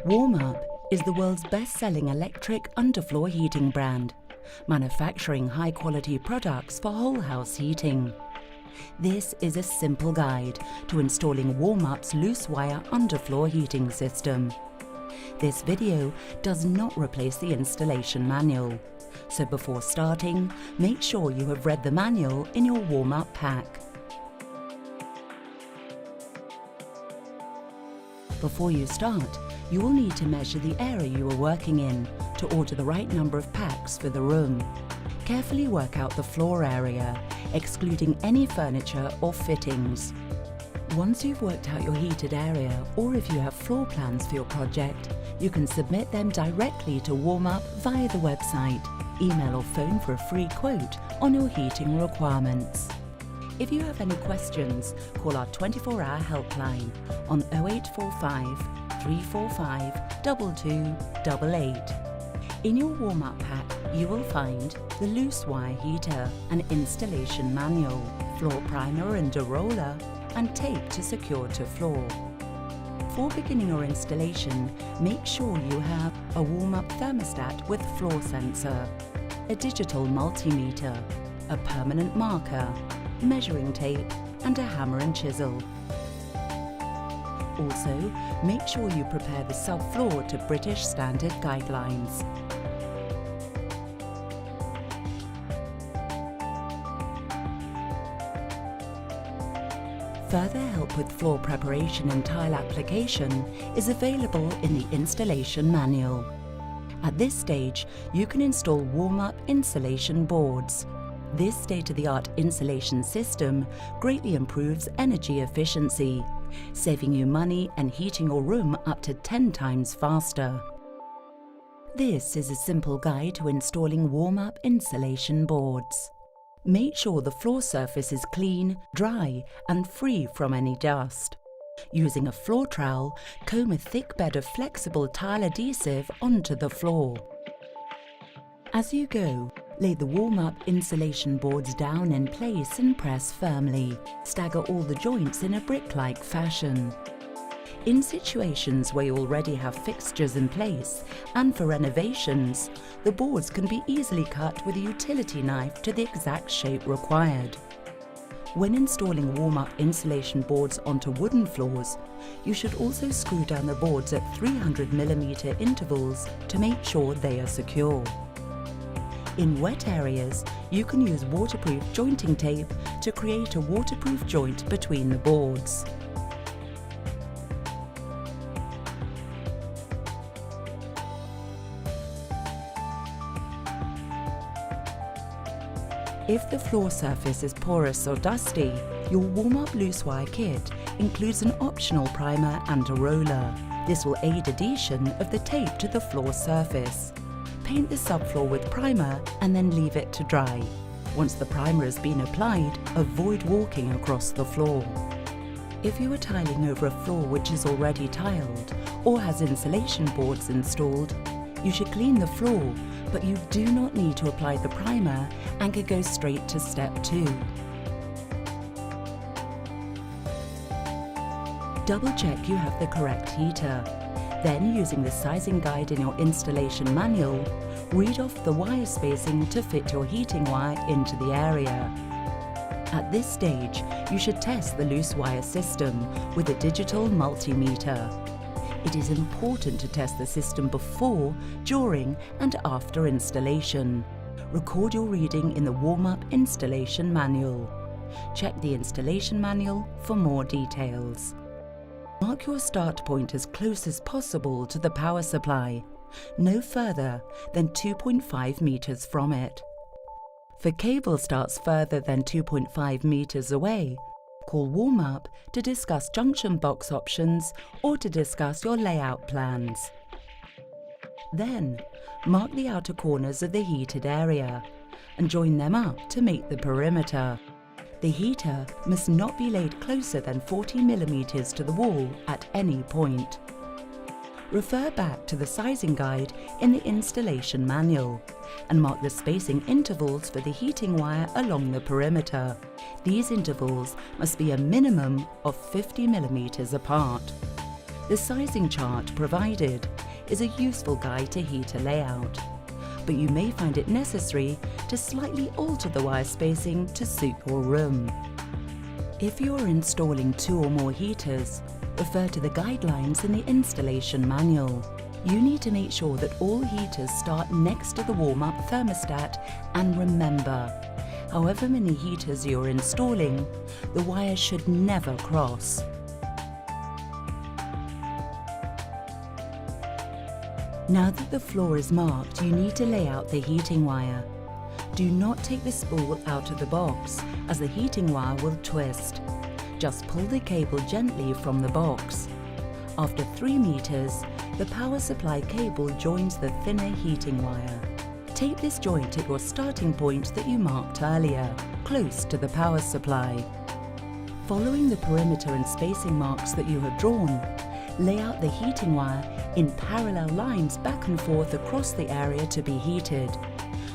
Warmup is the world's best-selling electric underfloor heating brand, manufacturing high-quality products for whole house heating. This is a simple guide to installing Warmup's loose wire underfloor heating system. This video does not replace the installation manual, so before starting, make sure you have read the manual in your Warmup pack. Before you start, you will need to measure the area you are working in to order the right number of packs for the room. Carefully work out the floor area, excluding any furniture or fittings. Once you've worked out your heated area, or if you have floor plans for your project, you can submit them directly to Warmup via the website, email or phone for a free quote on your heating requirements. If you have any questions, call our 24-hour helpline on 0845 345 2288. In your Warmup pack, you will find the loose wire heater, an installation manual, floor primer and a roller, and tape to secure to floor. For beginning your installation, make sure you have a Warmup thermostat with floor sensor, a digital multimeter, a permanent marker, measuring tape, and a hammer and chisel. Also, make sure you prepare the subfloor to British Standard guidelines. Further help with floor preparation and tile application is available in the installation manual. At this stage, you can install Warmup insulation boards. This state-of-the-art insulation system greatly improves energy efficiency, saving you money and heating your room up to 10 times faster. This is a simple guide to installing Warmup insulation boards. Make sure the floor surface is clean, dry, and free from any dust. Using a floor trowel, comb a thick bed of flexible tile adhesive onto the floor. As you go, lay the Warmup insulation boards down in place and press firmly. Stagger all the joints in a brick-like fashion. In situations where you already have fixtures in place and for renovations, the boards can be easily cut with a utility knife to the exact shape required. When installing Warmup insulation boards onto wooden floors, you should also screw down the boards at 300mm intervals to make sure they are secure. In wet areas, you can use waterproof jointing tape to create a waterproof joint between the boards. If the floor surface is porous or dusty, your Warmup loose wire kit includes an optional primer and a roller. This will aid adhesion of the tape to the floor surface. Paint the subfloor with primer and then leave it to dry. Once the primer has been applied, avoid walking across the floor. If you are tiling over a floor which is already tiled or has insulation boards installed, you should clean the floor, but you do not need to apply the primer and can go straight to step 2. Double check you have the correct heater. Then, using the sizing guide in your installation manual, read off the wire spacing to fit your heating wire into the area. At this stage, you should test the loose wire system with a digital multimeter. It is important to test the system before, during, and after installation. Record your reading in the Warmup installation manual. Check the installation manual for more details. Mark your start point as close as possible to the power supply, no further than 2.5 meters from it. For cable starts further than 2.5 meters away, call Warmup to discuss junction box options or to discuss your layout plans. Then, mark the outer corners of the heated area and join them up to make the perimeter. The heater must not be laid closer than 40mm to the wall at any point. Refer back to the sizing guide in the installation manual and mark the spacing intervals for the heating wire along the perimeter. These intervals must be a minimum of 50mm apart. The sizing chart provided is a useful guide to heater layout, but you may find it necessary to slightly alter the wire spacing to suit your room. If you are installing 2 or more heaters, refer to the guidelines in the installation manual. You need to make sure that all heaters start next to the warm-up thermostat, and remember, however many heaters you're installing, the wires should never cross. Now that the floor is marked, you need to lay out the heating wire. Do not take the spool out of the box, as the heating wire will twist. Just pull the cable gently from the box. After 3 meters, the power supply cable joins the thinner heating wire. Tape this joint at your starting point that you marked earlier, close to the power supply. Following the perimeter and spacing marks that you have drawn, lay out the heating wire in parallel lines back and forth across the area to be heated,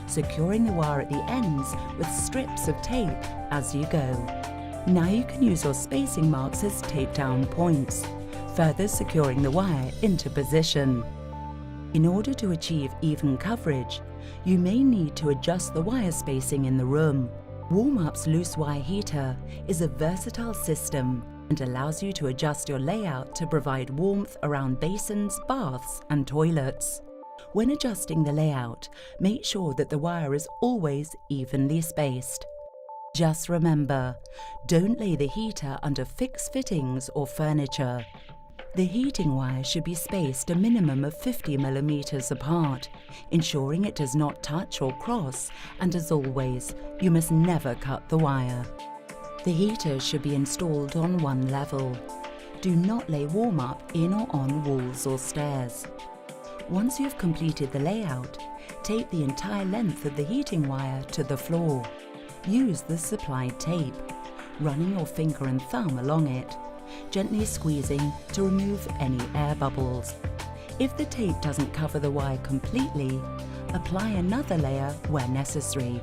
securing the wire at the ends with strips of tape as you go. Now you can use your spacing marks as tape down points, further securing the wire into position. In order to achieve even coverage, you may need to adjust the wire spacing in the room. Warmup's loose wire heater is a versatile system and allows you to adjust your layout to provide warmth around basins, baths, and toilets. When adjusting the layout, make sure that the wire is always evenly spaced. Just remember, don't lay the heater under fixed fittings or furniture. The heating wire should be spaced a minimum of 50 millimeters apart, ensuring it does not touch or cross, and as always, you must never cut the wire. The heater should be installed on one level. Do not lay Warmup in or on walls or stairs. Once you've completed the layout, tape the entire length of the heating wire to the floor. Use the supplied tape, running your finger and thumb along it, gently squeezing to remove any air bubbles. If the tape doesn't cover the wire completely, apply another layer where necessary.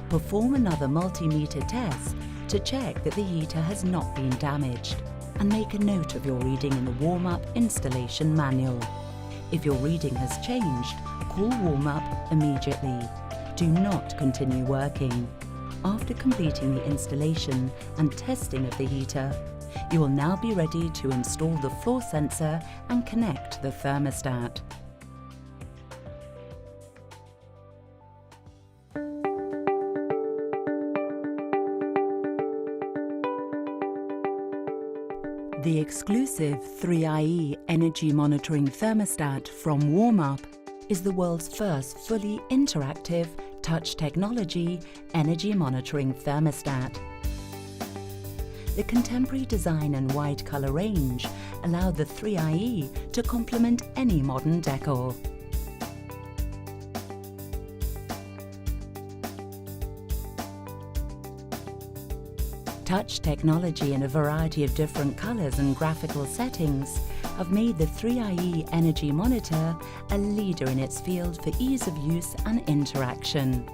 Perform another multimeter test to check that the heater has not been damaged, and make a note of your reading in the Warmup installation manual. If your reading has changed, call Warmup immediately. Do not continue working. After completing the installation and testing of the heater, you will now be ready to install the floor sensor and connect the thermostat. The exclusive 3IE energy monitoring thermostat from Warmup is the world's first fully interactive touch technology energy monitoring thermostat. The contemporary design and wide color range allow the 3IE to complement any modern decor. Touch technology in a variety of different colors and graphical settings have made the 3IE Energy Monitor a leader in its field for ease of use and interaction.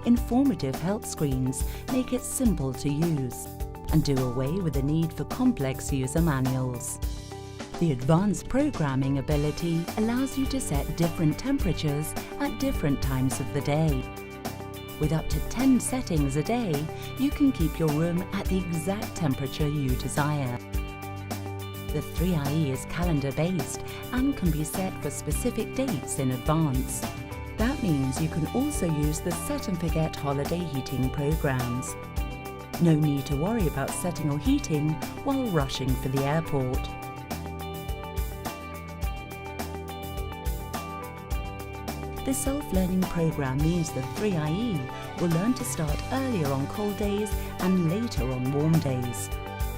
Informative help screens make it simple to use and do away with the need for complex user manuals. The advanced programming ability allows you to set different temperatures at different times of the day. With up to 10 settings a day, you can keep your room at the exact temperature you desire. The 3IE is calendar-based and can be set for specific dates in advance. That means you can also use the set and forget holiday heating programs. No need to worry about setting or heating while rushing for the airport. The self-learning program means the 3IE will learn to start earlier on cold days and later on warm days.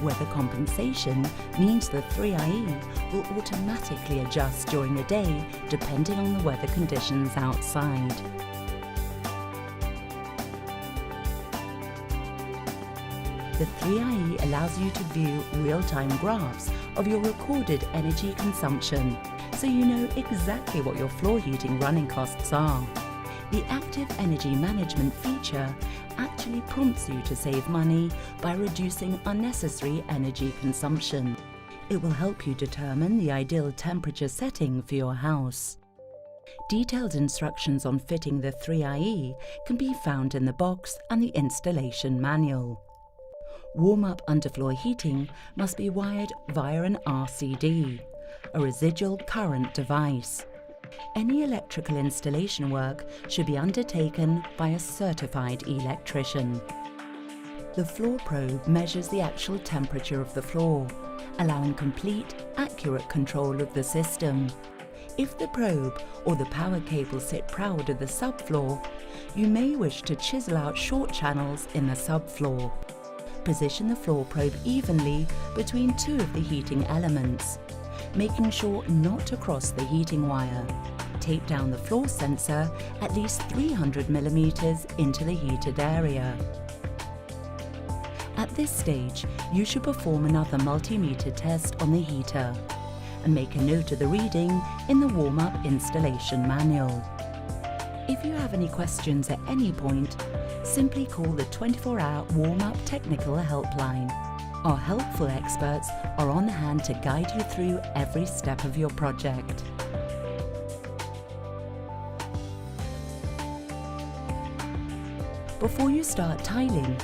Weather compensation means the 3IE will automatically adjust during the day depending on the weather conditions outside. The 3IE allows you to view real-time graphs of your recorded energy consumption, so you know exactly what your floor heating running costs are. The Active Energy Management feature actually prompts you to save money by reducing unnecessary energy consumption. It will help you determine the ideal temperature setting for your house. Detailed instructions on fitting the 3IE can be found in the box and the installation manual. Warmup underfloor heating must be wired via an RCD, a residual current device. Any electrical installation work should be undertaken by a certified electrician. The floor probe measures the actual temperature of the floor, allowing complete, accurate control of the system. If the probe or the power cable sit proud of the subfloor, you may wish to chisel out short channels in the subfloor. Position the floor probe evenly between two of the heating elements, making sure not to cross the heating wire. Tape down the floor sensor at least 300 mm into the heated area. At this stage, you should perform another multimeter test on the heater and make a note of the reading in the Warmup installation manual. If you have any questions at any point, simply call the 24-hour Warmup technical helpline. Our helpful experts are on hand to guide you through every step of your project. Before you start tiling,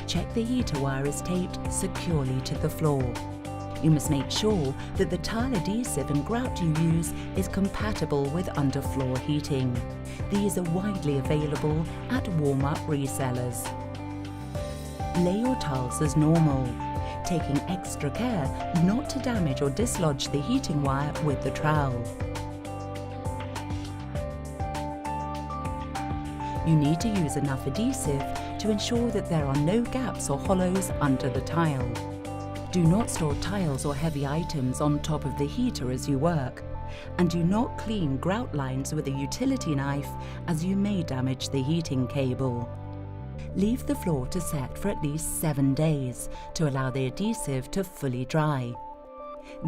check the heater wire is taped securely to the floor. You must make sure that the tile adhesive and grout you use is compatible with underfloor heating. These are widely available at Warmup resellers. Lay your tiles as normal, taking extra care not to damage or dislodge the heating wire with the trowel. You need to use enough adhesive to ensure that there are no gaps or hollows under the tile. Do not store tiles or heavy items on top of the heater as you work, and do not clean grout lines with a utility knife as you may damage the heating cable. Leave the floor to set for at least 7 days to allow the adhesive to fully dry.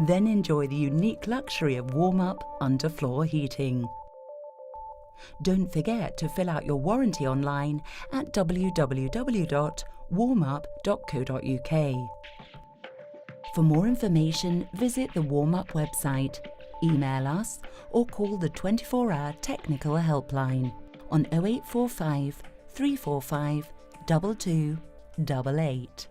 Then enjoy the unique luxury of Warmup underfloor heating. Don't forget to fill out your warranty online at www.warmup.co.uk. For more information, visit the Warmup website, email us or call the 24-hour technical helpline on 0845 345 2288.